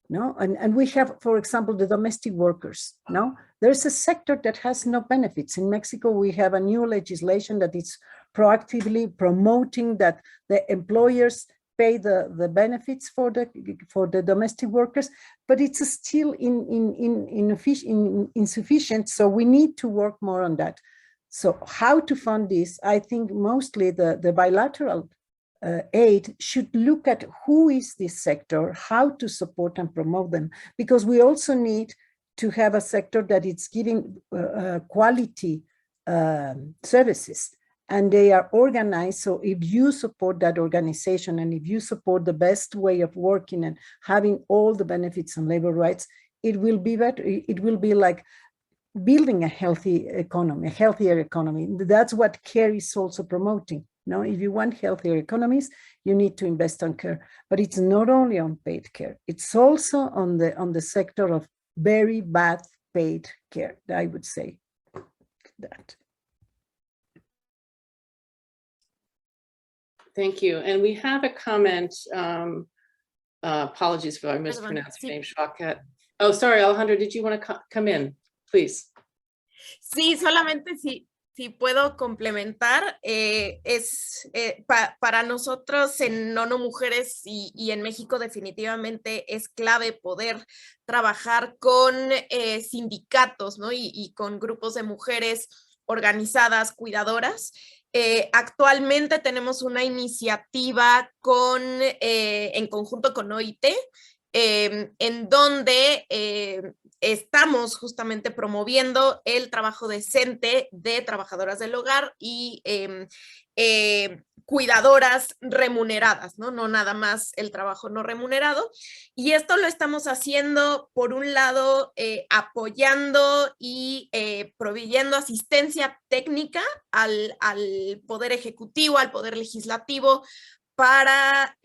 No, and we have, for example, the domestic workers. No, there's a sector that has no benefits. In Mexico, we have a new legislation that is proactively promoting that the employers pay the benefits for the domestic workers, but it's still insufficient. So we need to work more on that. So how to fund this? I think mostly the bilateral aid should look at who is this sector, how to support and promote them, because we also need to have a sector that is giving quality services, and they are organized. So if you support that organization and if you support the best way of working and having all the benefits and labor rights, it will be better. It will be like building a healthy economy, a healthier economy. That's what CARE is also promoting. No, if you want healthier economies, you need to invest on care. But it's not only on paid care; it's also on the sector of very bad paid care. I would say that. Thank you. And we have a comment. Apologies if I mispronounced your name, Shawkat. Oh, sorry, Alejandra, did you want to come in, please? Sí, solamente si puedo complementar, para nosotros en Nono Mujeres y en México definitivamente es clave poder trabajar con sindicatos, ¿no? y con grupos de mujeres organizadas, cuidadoras. Actualmente tenemos una iniciativa en conjunto con OIT, en donde estamos justamente promoviendo el trabajo decente de trabajadoras del hogar y cuidadoras remuneradas, ¿no? No nada más el trabajo no remunerado. Y esto lo estamos haciendo, por un lado, apoyando y proveyendo asistencia técnica al Poder Ejecutivo, al Poder Legislativo, para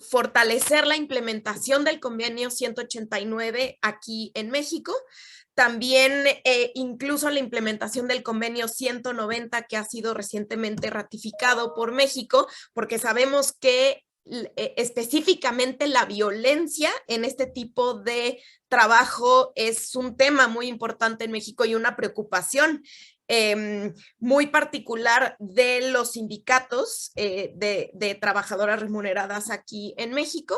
fortalecer la implementación del convenio 189 aquí en México. También incluso la implementación del convenio 190 que ha sido recientemente ratificado por México, porque sabemos que específicamente la violencia en este tipo de trabajo es un tema muy importante en México y una preocupación muy particular de los sindicatos de trabajadoras remuneradas aquí en México.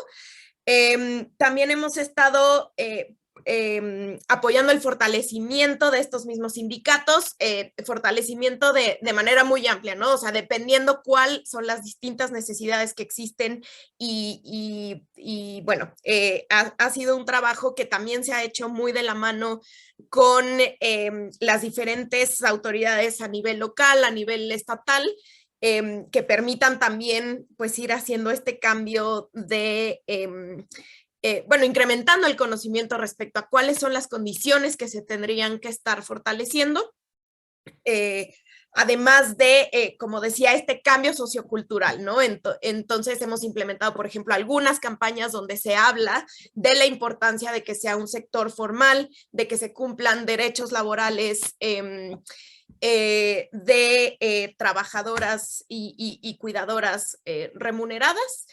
También hemos estado apoyando el fortalecimiento de estos mismos sindicatos, fortalecimiento de manera muy amplia, ¿no? O sea, dependiendo cuáles son las distintas necesidades que existen y bueno, ha sido un trabajo que también se ha hecho muy de la mano con las diferentes autoridades a nivel local, a nivel estatal, que permitan también pues ir haciendo este cambio de bueno, incrementando el conocimiento respecto a cuáles son las condiciones que se tendrían que estar fortaleciendo, además de, como decía, este cambio sociocultural, ¿no? Entonces hemos implementado, por ejemplo, algunas campañas donde se habla de la importancia de que sea un sector formal, de que se cumplan derechos laborales de trabajadoras y cuidadoras remuneradas,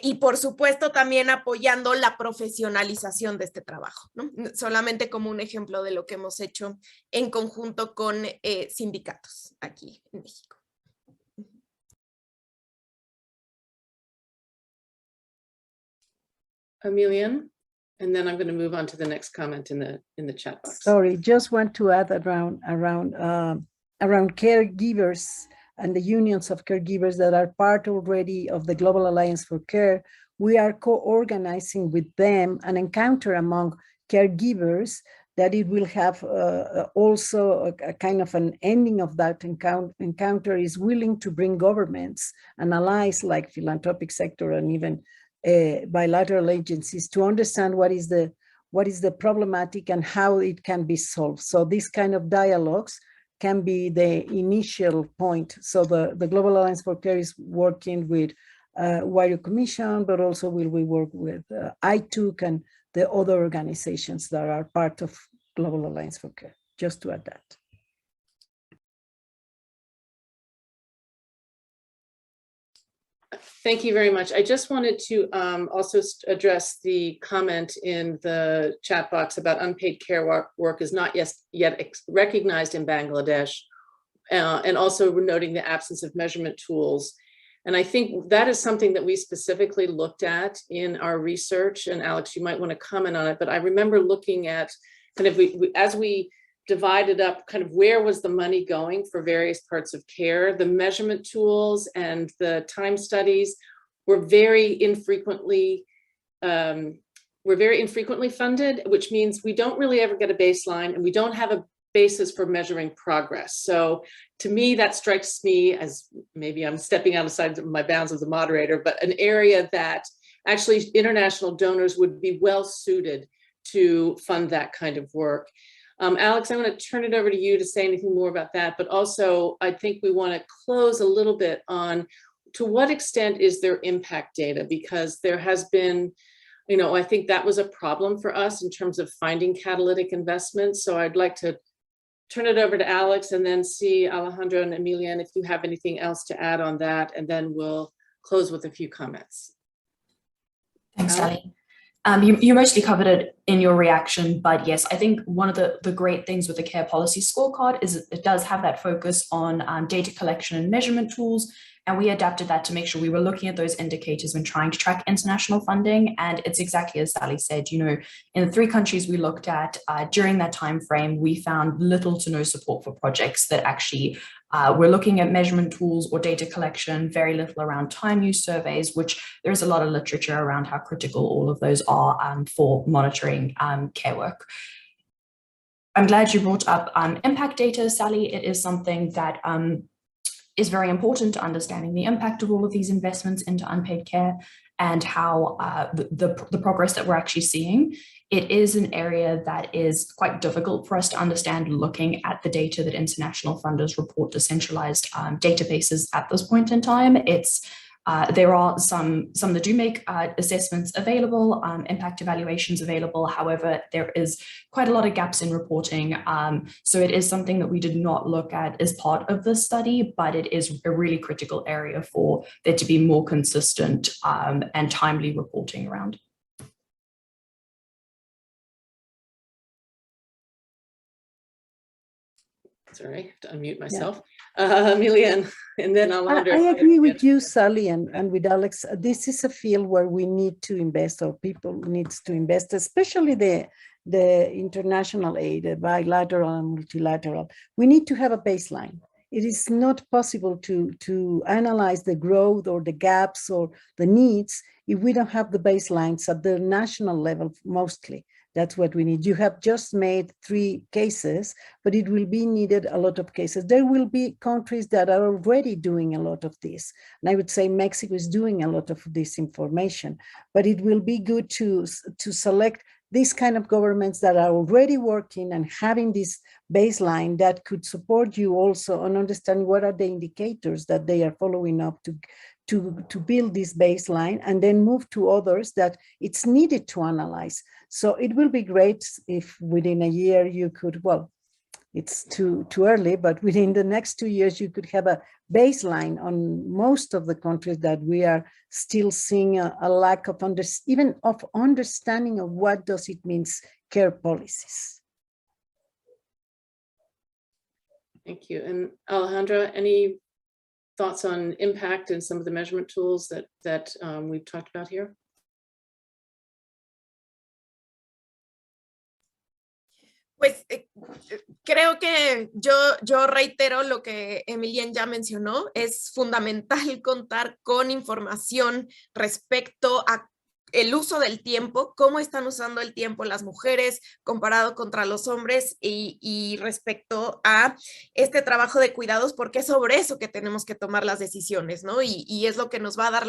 y por supuesto también apoyando la profesionalización de este trabajo, ¿no? Solamente como un ejemplo de lo que hemos hecho en conjunto con sindicatos aquí en México. Emilian, and then I'm going to move on to the next comment in the chat box. Sorry, just want to add around caregivers and the unions of caregivers that are part already of the Global Alliance for Care. We are co-organizing with them an encounter among caregivers that it will have also a kind of an ending of that encounter is willing to bring governments and allies like philanthropic sector and even bilateral agencies to understand what is the problematic and how it can be solved. So these kind of dialogues can be the initial point. So the Global Alliance for Care is working with Wider Commission, but also will we work with ITUC and the other organizations that are part of Global Alliance for Care, just to add that. Thank you very much. I just wanted to also address the comment in the chat box about unpaid care work is not yet recognized in Bangladesh, and also noting the absence of measurement tools. And I think that is something that we specifically looked at in our research. And Alex, you might want to comment on it, but I remember looking at kind of, as we divided up kind of where was the money going for various parts of care, the measurement tools and the time studies were very infrequently funded, which means we don't really ever get a baseline and we don't have a basis for measuring progress. So to me, that strikes me as, maybe I'm stepping outside of my bounds as a moderator, but an area that actually international donors would be well suited to fund that kind of work. Alex, I'm going to turn it over to you to say anything more about that, but also I think we want to close a little bit on to what extent is there impact data, because there has been, you know, I think that was a problem for us in terms of finding catalytic investments. So I'd like to turn it over to Alex and then see Alejandro and Emilian if you have anything else to add on that, and then we'll close with a few comments. Thanks, Sally. You mostly covered it in your reaction, but yes, I think one of the great things with the Care Policy Scorecard is it does have that focus on data collection and measurement tools, and we adapted that to make sure we were looking at those indicators when trying to track international funding. And it's exactly as Sally said, you know, in the 3 countries we looked at during that time frame, we found little to no support for projects that actually we're looking at measurement tools or data collection, very little around time use surveys, which there's a lot of literature around how critical all of those are for monitoring care work. I'm glad you brought up impact data, Sally. It is something that is very important to understanding the impact of all of these investments into unpaid care and how the progress that we're actually seeing. It is an area that is quite difficult for us to understand looking at the data that international funders report to centralized databases at this point in time. It's There are some that do make assessments available, impact evaluations available. However, there is quite a lot of gaps in reporting. So it is something that we did not look at as part of this study, but it is a really critical area for there to be more consistent and timely reporting around. Sorry, I have to unmute myself. Yeah. Emilian, and then Alejandra. I agree with you, Sally, and with Alex. This is a field where we need to invest, or people needs to invest, especially the international aid, the bilateral and multilateral. We need to have a baseline. It is not possible to analyze the growth or the gaps or the needs if we don't have the baselines at the national level mostly. That's what we need. You have just made 3 cases, but it will be needed a lot of cases. There will be countries that are already doing a lot of this. And I would say Mexico is doing a lot of this information, but it will be good to select these kind of governments that are already working and having this baseline that could support you also on understanding what are the indicators that they are following up to build this baseline, and then move to others that it's needed to analyze. So it will be great if within a year you could, well, it's too early, but within the next 2 years, you could have a baseline on most of the countries that we are still seeing a lack of understanding of what does it means care policies. Thank you. And Alejandra, any thoughts on impact and some of the measurement tools that we've talked about here? Pues creo que yo reitero lo que Emilian ya mencionó. Es fundamental contar con información respecto a el uso del tiempo, cómo están usando el tiempo las mujeres comparado contra los hombres y respecto a este trabajo de cuidados, porque es sobre eso que tenemos que tomar las decisiones, ¿no? Y es lo que nos va a dar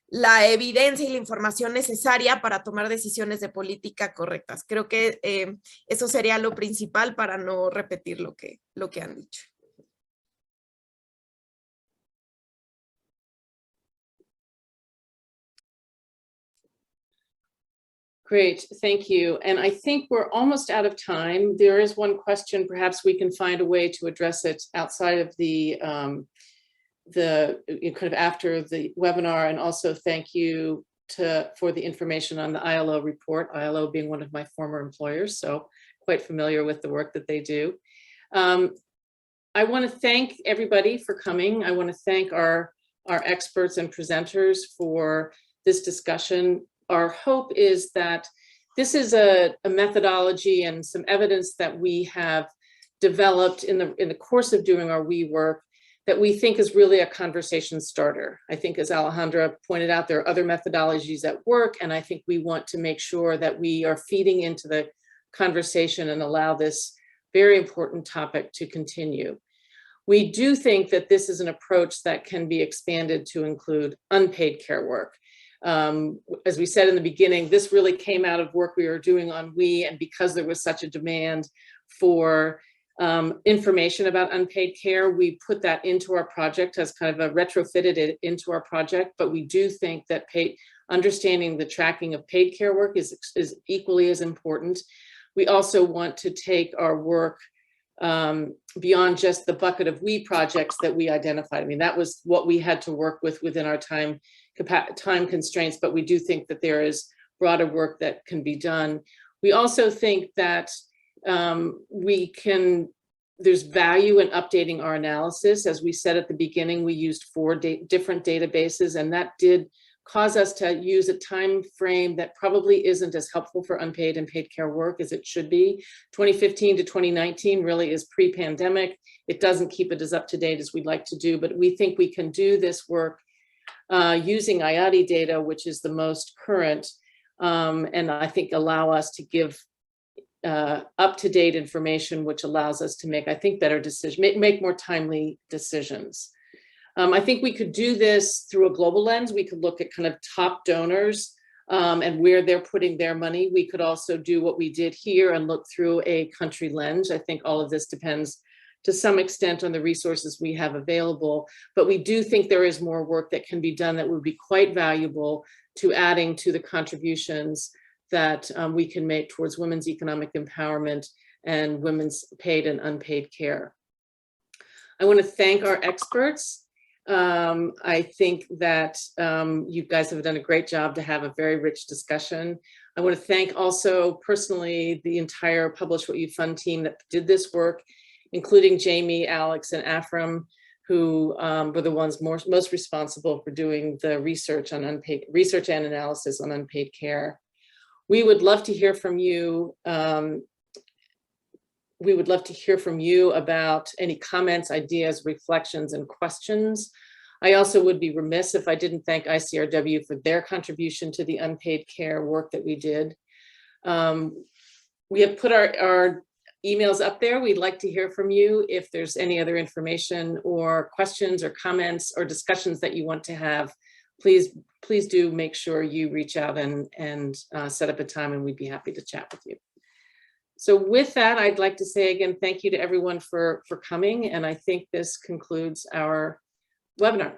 la evidencia y la información necesaria para tomar decisiones de política correctas. Creo que eso sería lo principal para no repetir lo que han dicho. Great, thank you. And I think we're almost out of time. There is one question, perhaps we can find a way to address it outside of the kind of after the webinar, and also thank you for the information on the ILO report, ILO being one of my former employers, so quite familiar with the work that they do. I want to thank everybody for coming. I want to thank our experts and presenters for this discussion. Our hope is that this is a methodology and some evidence that we have developed in the course of doing our WE work that we think is really a conversation starter. I think, as Alejandra pointed out, there are other methodologies at work, and I think we want to make sure that we are feeding into the conversation and allow this very important topic to continue. We do think that this is an approach that can be expanded to include unpaid care work. As we said in the beginning, this really came out of work we were doing on WE, and because there was such a demand for information about unpaid care, we put that into our project as kind of a retrofitted it into our project. But we do think that understanding the tracking of paid care work is equally as important. We also want to take our work beyond just the bucket of WE projects that we identified. I mean, that was what we had to work with within our time constraints, but we do think that there is broader work that can be done. We also think that there's value in updating our analysis. As we said at the beginning, we used 4 different databases, and that did cause us to use a time frame that probably isn't as helpful for unpaid and paid care work as it should be. 2015 to 2019 really is pre-pandemic. It doesn't keep it as up to date as we'd like to do, but we think we can do this work using IATI data, which is the most current, and I think allow us to give up-to-date information, which allows us to make, I think, better decisions, make more timely decisions. I think we could do this through a global lens. We could look at kind of top donors and where they're putting their money. We could also do what we did here and look through a country lens. I think all of this to some extent on the resources we have available, but we do think there is more work that can be done that would be quite valuable to adding to the contributions that we can make towards women's economic empowerment and women's paid and unpaid care. I want to thank our experts. I think that you guys have done a great job to have a very rich discussion. I want to thank also personally the entire Publish What You Fund team that did this work, including Jamie, Alex, and Afram, who were the ones most responsible for doing the research on unpaid research and analysis on unpaid care. We would love to hear from you. We would love to hear from you about any comments, ideas, reflections, and questions. I also would be remiss if I didn't thank ICRW for their contribution to the unpaid care work that we did. We have put our emails up there. We'd like to hear from you if there's any other information or questions or comments or discussions that you want to have. Please do make sure you reach out and set up a time, and we'd be happy to chat with you. So with that, I'd like to say again, thank you to everyone for coming. And I think this concludes our webinar.